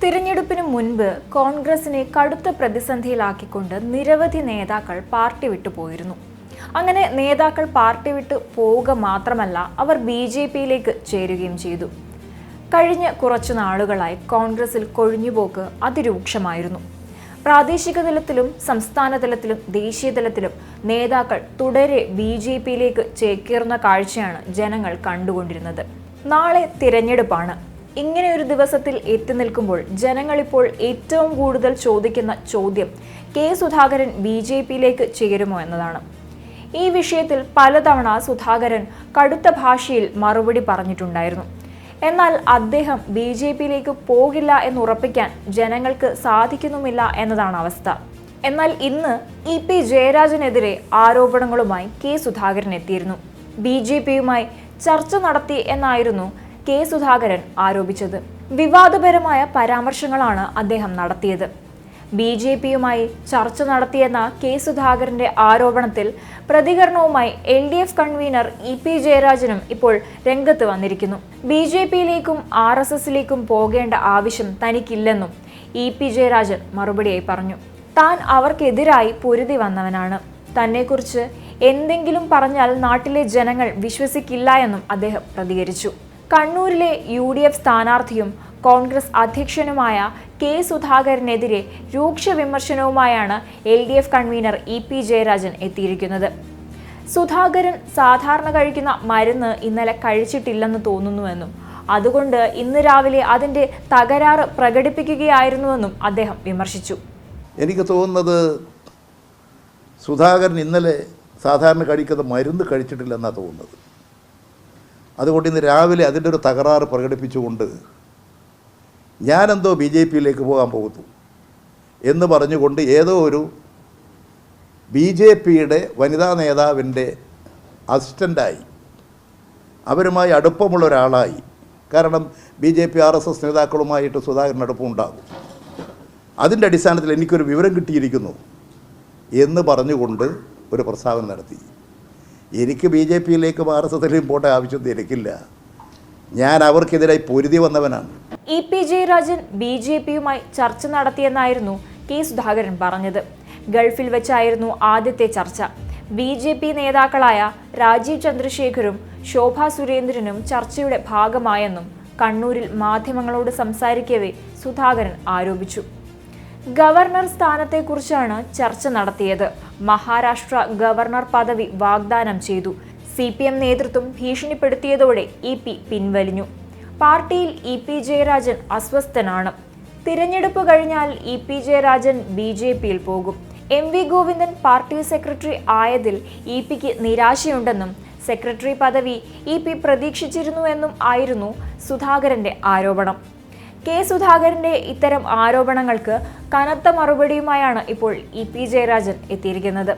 തിരഞ്ഞെടുപ്പിന് മുൻപ് കോൺഗ്രസിനെ കടുത്ത പ്രതിസന്ധിയിലാക്കിക്കൊണ്ട് നിരവധി നേതാക്കൾ പാർട്ടി വിട്ടുപോയിരുന്നു. അങ്ങനെ നേതാക്കൾ പാർട്ടി വിട്ട് പോവുക മാത്രമല്ല, അവർ BJPയിലേക്ക് ചേരുകയും ചെയ്തു. കഴിഞ്ഞ കുറച്ചു നാളുകളായി കോൺഗ്രസിൽ കൊഴിഞ്ഞുപോക്ക് അതിരൂക്ഷമായിരുന്നു. പ്രാദേശിക തലത്തിലും സംസ്ഥാന തലത്തിലും ദേശീയ തലത്തിലും നേതാക്കൾ തുടരെ BJPയിലേക്ക് ചേക്കേറുന്ന കാഴ്ചയാണ് ജനങ്ങൾ കണ്ടുകൊണ്ടിരുന്നത്. നാളെ തിരഞ്ഞെടുപ്പാണ്. ഇങ്ങനെ ഒരു ദിവസത്തിൽ എത്തി നിൽക്കുമ്പോൾ ജനങ്ങളിപ്പോൾ ഏറ്റവും കൂടുതൽ ചോദിക്കുന്ന ചോദ്യം കെ സുധാകരൻ BJPയിലേക്ക് ചേരുമോ എന്നതാണ്. ഈ വിഷയത്തിൽ പലതവണ സുധാകരൻ കടുത്ത ഭാഷയിൽ മറുപടി പറഞ്ഞിട്ടുണ്ടായിരുന്നു. എന്നാൽ അദ്ദേഹം BJPയിലേക്ക് പോകില്ല എന്നുറപ്പിക്കാൻ ജനങ്ങൾക്ക് സാധിക്കുന്നുമില്ല എന്നതാണ് അവസ്ഥ. എന്നാൽ ഇന്ന് EP ജയരാജനെതിരെ ആരോപണങ്ങളുമായി കെ സുധാകരൻ എത്തിയിരുന്നു. BJPയുമായി ചർച്ച നടത്തി എന്നായിരുന്നു കെ സുധാകരൻ ആരോപിച്ചത്. വിവാദപരമായ പരാമർശങ്ങളാണ് അദ്ദേഹം നടത്തിയത്. BJPയുമായി ചർച്ച നടത്തിയെന്ന കെ സുധാകരന്റെ ആരോപണത്തിൽ പ്രതികരണവുമായി LDF കൺവീനർ EP ജയരാജനും ഇപ്പോൾ രംഗത്ത് വന്നിരിക്കുന്നു. BJPയിലേക്കും RSSലേക്കും പോകേണ്ട ആവശ്യം തനിക്കില്ലെന്നും EP ജയരാജൻ മറുപടിയായി പറഞ്ഞു. താൻ അവർക്കെതിരായി പൊരുതി വന്നവനാണ്. തന്നെക്കുറിച്ച് എന്തെങ്കിലും പറഞ്ഞാൽ നാട്ടിലെ ജനങ്ങൾ വിശ്വസിക്കില്ല എന്നും അദ്ദേഹം പ്രതികരിച്ചു. കണ്ണൂരിലെ UDF സ്ഥാനാർത്ഥിയും കോൺഗ്രസ് അധ്യക്ഷനുമായ കെ സുധാകരനെതിരെ രൂക്ഷ വിമർശനവുമായാണ് LDF കൺവീനർ EP ജയരാജൻ എത്തിയിരിക്കുന്നത്. സുധാകരൻ സാധാരണ കഴിക്കുന്ന മരുന്ന് ഇന്നലെ കഴിച്ചിട്ടില്ലെന്ന് തോന്നുന്നുവെന്നും അതുകൊണ്ട് ഇന്ന് രാവിലെ അതിൻ്റെ തകരാറ് പ്രകടിപ്പിക്കുകയായിരുന്നുവെന്നും അദ്ദേഹം വിമർശിച്ചു. എനിക്ക് തോന്നുന്നത് സുധാകരൻ ഇന്നലെ സാധാരണ കഴിക്കുന്ന മരുന്ന് കഴിച്ചിട്ടില്ലെന്നാണ് തോന്നുന്നത്. അതുകൊണ്ട് ഇന്ന് രാവിലെ അതിൻ്റെ ഒരു തകരാറ് പ്രകടിപ്പിച്ചുകൊണ്ട് ഞാനെന്തോ BJPയിലേക്ക് പോകാൻ പോകുന്നു എന്ന് പറഞ്ഞുകൊണ്ട് ഏതോ ഒരു BJPയുടെ വനിതാ നേതാവിൻ്റെ അസിസ്റ്റൻ്റായി, അവരുമായി അടുപ്പമുള്ള ഒരാളായി, കാരണം BJP RSS നേതാക്കളുമായിട്ട് സുധാകരൻ അടുപ്പമുണ്ടാകും, അതിൻ്റെ അടിസ്ഥാനത്തിൽ എനിക്കൊരു വിവരം കിട്ടിയിരിക്കുന്നു എന്ന് പറഞ്ഞുകൊണ്ട് ഒരു പ്രസ്താവന നടത്തി. എനിക്ക് BJPയിലേക്കും RSSലേക്കും പോകേണ്ട ആവശ്യമൊന്നും എനിക്കില്ല. ഞാൻ അവർക്കെതിരായി പൊരുതി വന്നവനാണ്. EP ജയരാജൻ BJPയുമായി ചർച്ച നടത്തിയെന്നായിരുന്നു കെ സുധാകരൻ പറഞ്ഞത്. ഗൾഫിൽ വെച്ചായിരുന്നു ആദ്യത്തെ ചർച്ച. BJP നേതാക്കളായ രാജീവ് ചന്ദ്രശേഖരും ശോഭാ സുരേന്ദ്രനും ചർച്ചയുടെ ഭാഗമായെന്നും കണ്ണൂരിൽ മാധ്യമങ്ങളോട് സംസാരിക്കവേ സുധാകരൻ ആരോപിച്ചു. ഗവർണർ സ്ഥാനത്തെക്കുറിച്ചാണ് ചർച്ച നടത്തിയത്. മഹാരാഷ്ട്ര ഗവർണർ പദവി വാഗ്ദാനം ചെയ്തു. CPM നേതൃത്വം ഭീഷണിപ്പെടുത്തിയതോടെ EP പിൻവലിഞ്ഞു. പാർട്ടിയിൽ EP ജയരാജൻ അസ്വസ്ഥനാണ്. തിരഞ്ഞെടുപ്പ് കഴിഞ്ഞാൽ EP ജയരാജൻ BJPയിൽ പോകും. MV ഗോവിന്ദൻ പാർട്ടി സെക്രട്ടറി ആയതിൽ EPക്ക് നിരാശയുണ്ടെന്നും സെക്രട്ടറി പദവി EP പ്രതീക്ഷിച്ചിരുന്നുവെന്നും ആയിരുന്നു സുധാകരന്റെ ആരോപണം. കെ സുധാകരന്റെ ഇത്തരം ആരോപണങ്ങൾക്ക് കനത്ത മറുപടിയുമായാണ് ഇപ്പോൾ EP ജയരാജൻ എത്തിയിരിക്കുന്നത്.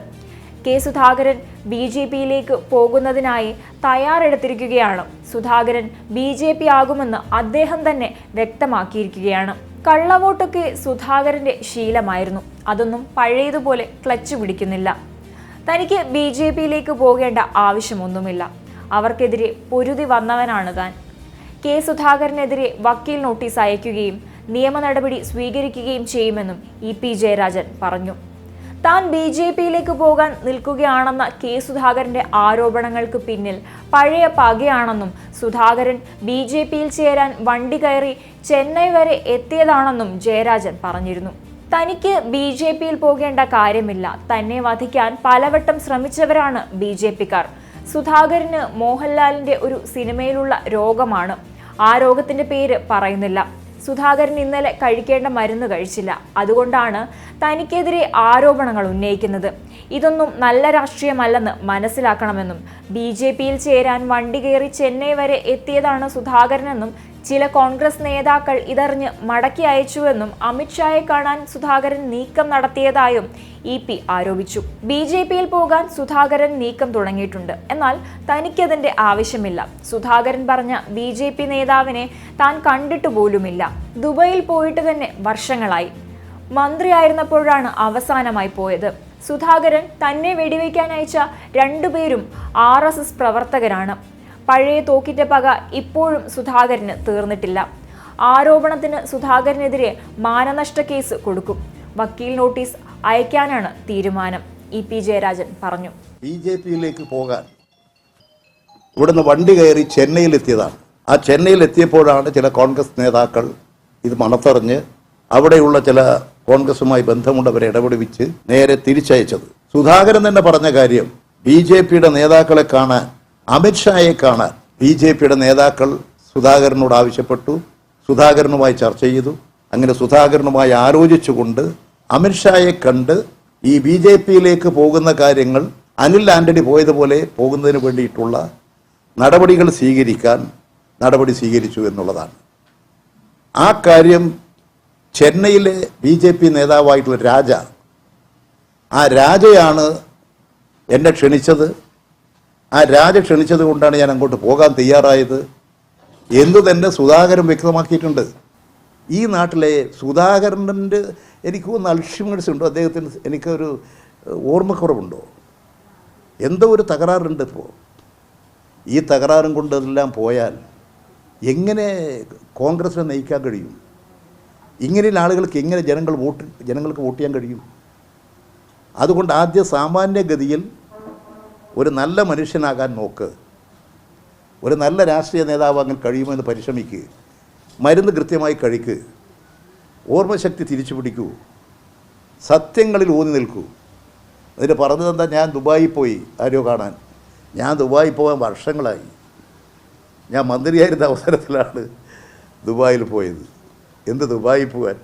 കെ സുധാകരൻ BJPയിലേക്ക് പോകുന്നതിനായി തയ്യാറെടുത്തിരിക്കുകയാണ്. സുധാകരൻ BJP ആകുമെന്ന് അദ്ദേഹം തന്നെ വ്യക്തമാക്കിയിരിക്കുകയാണ്. കള്ളവോട്ടൊക്കെ സുധാകരന്റെ ശീലമായിരുന്നു. അതൊന്നും പഴയതുപോലെ ക്ലച്ച് പിടിക്കുന്നില്ല. തനിക്ക് BJPയിലേക്ക് പോകേണ്ട ആവശ്യമൊന്നുമില്ല. അവർക്കെതിരെ പൊരുതി വന്നവനാണ് താൻ. കെ സുധാകരനെതിരെ വക്കീൽ നോട്ടീസ് അയക്കുകയും നിയമ നടപടി സ്വീകരിക്കുകയും ചെയ്യുമെന്നും EP ജയരാജൻ പറഞ്ഞു. താൻ BJPയിലേക്ക് പോകാൻ നിൽക്കുകയാണെന്ന കെ സുധാകരന്റെ ആരോപണങ്ങൾക്ക് പിന്നിൽ പഴയ പകയാണെന്നും സുധാകരൻ BJPയിൽ ചേരാൻ വണ്ടി കയറി ചെന്നൈ വരെ എത്തിയതാണെന്നും ജയരാജൻ പറഞ്ഞിരുന്നു. തനിക്ക് BJPയിൽ പോകേണ്ട കാര്യമില്ല. തന്നെ വധിക്കാൻ പലവട്ടം ശ്രമിച്ചവരാണ് BJPക്കാർ. സുധാകരന് മോഹൻലാലിന്റെ ഒരു സിനിമയിലുള്ള രോഗമാണ്. ആ രോഗത്തിന്റെ പേര് പറയുന്നില്ല. സുധാകരൻ ഇന്നലെ കഴിക്കേണ്ട മരുന്ന് കഴിച്ചില്ല. അതുകൊണ്ടാണ് തനിക്കെതിരെ ആരോപണങ്ങൾ ഉന്നയിക്കുന്നത്. ഇതൊന്നും നല്ല രാഷ്ട്രീയമല്ലെന്ന് മനസ്സിലാക്കണമെന്നും BJPയിൽ ചേരാൻ വണ്ടി കയറി ചെന്നൈ വരെ എത്തിയതാണ് സുധാകരനെന്നും ചില കോൺഗ്രസ് നേതാക്കൾ ഇതറിഞ്ഞ് മടക്കി അയച്ചുവെന്നും അമിത്ഷായെ കാണാൻ സുധാകരൻ നീക്കം നടത്തിയതായും EP ആരോപിച്ചു. BJPയിൽ പോകാൻ സുധാകരൻ നീക്കം തുടങ്ങിയിട്ടുണ്ട്. എന്നാൽ തനിക്കതിന്റെ ആവശ്യമില്ല. സുധാകരൻ പറഞ്ഞ BJP നേതാവിനെ താൻ കണ്ടിട്ട് പോലുമില്ല. ദുബൈയിൽ പോയിട്ട് തന്നെ വർഷങ്ങളായി. മന്ത്രിയായിരുന്നപ്പോഴാണ് അവസാനമായി പോയത്. സുധാകരൻ തന്നെ വെടിവെക്കാൻ അയച്ച രണ്ടുപേരും RSS പ്രവർത്തകരാണ്. പഴയ തോക്കിന്റെ പക ഇപ്പോഴും സുധാകരന് തീർന്നിട്ടില്ല. ആരോപണത്തിന് സുധാകരനെതിരെ മാനനഷ്ട കേസ് കൊടുക്കും. വക്കീൽ നോട്ടീസ് അയക്കാനാണ് തീരുമാനം. ഇ.പി. ജയരാജൻ പറഞ്ഞു. BJP-യിലേക്ക് പോകാൻ ഇവിടുന്ന് വണ്ടി കയറി ചെന്നൈയിലെത്തിയതാണ്. ആ ചെന്നൈയിലെത്തിയപ്പോഴാണ് ചില കോൺഗ്രസ് നേതാക്കൾ ഇത് മണത്തറിഞ്ഞ് അവിടെയുള്ള ചില കോൺഗ്രസുമായി ബന്ധമുള്ളവരെ ഇടപെടുവിച്ച് നേരെ തിരിച്ചയച്ചത്. സുധാകരൻ തന്നെ പറഞ്ഞ കാര്യം, BJP-യുടെ നേതാക്കളെ കാണാൻ, അമിത്ഷായെ കാണാൻ BJP-യുടെ നേതാക്കൾ സുധാകരനോട് ആവശ്യപ്പെട്ടു. സുധാകരനുമായി ചർച്ച ചെയ്തു. അങ്ങനെ സുധാകരനുമായി ആലോചിച്ചുകൊണ്ട് അമിത്ഷായെ കണ്ട് ഈ BJP-യിലേക്ക് പോകുന്ന കാര്യങ്ങൾ അനിൽ ആന്റണി പോയതുപോലെ പോകുന്നതിന് വേണ്ടിയിട്ടുള്ള നടപടികൾ നടപടി സ്വീകരിച്ചു എന്നുള്ളതാണ്. ആ കാര്യം ചെന്നൈയിലെ BJP നേതാവായിട്ടുള്ള ആ രാജയാണ് എന്നെ ക്ഷണിച്ചത്. ആ രാജ ക്ഷണിച്ചത് കൊണ്ടാണ് ഞാൻ അങ്ങോട്ട് പോകാൻ തയ്യാറായത് എന്ന് തന്നെ സുധാകരൻ വ്യക്തമാക്കിയിട്ടുണ്ട്. ഈ നാട്ടിലെ സുധാകരൻ്റെ എനിക്ക് ഒന്ന് അൾഷിമേഴ്സ് ഉണ്ടോ, അദ്ദേഹത്തിന് എനിക്കൊരു ഓർമ്മക്കുറവുണ്ടോ, എന്തോ ഒരു തകരാറുണ്ട് ഇപ്പോൾ. ഈ തകരാറും കൊണ്ടെല്ലാം പോയാൽ എങ്ങനെ കോൺഗ്രസിനെ നയിക്കാൻ കഴിയും? ഇങ്ങനെയുള്ള ആളുകൾക്ക് എങ്ങനെ ജനങ്ങൾക്ക് വോട്ട് ചെയ്യാൻ കഴിയും? അതുകൊണ്ട് ആദ്യം സാമാന്യഗതിയിൽ ഒരു നല്ല മനുഷ്യനാകാൻ നോക്ക്, ഒരു നല്ല രാഷ്ട്രീയ നേതാവാകാൻ കഴിയുമെന്ന് പരിശ്രമിക്കുക, മരുന്ന് കൃത്യമായി കഴിക്കുക, ഓർമ്മശക്തി തിരിച്ചു പിടിക്കൂ, സത്യങ്ങളിൽ ഊന്നി നിൽക്കൂ. അതിന് പറഞ്ഞതെന്താ, ഞാൻ ദുബായിൽ പോയി ആരോ കാണാൻ. ഞാൻ ദുബായിൽ പോകാൻ വർഷങ്ങളായി. ഞാൻ മന്ത്രിയായിരുന്ന അവസരത്തിലാണ് ദുബായിൽ പോയത്. എന്ത് ദുബായിൽ പോകാൻ?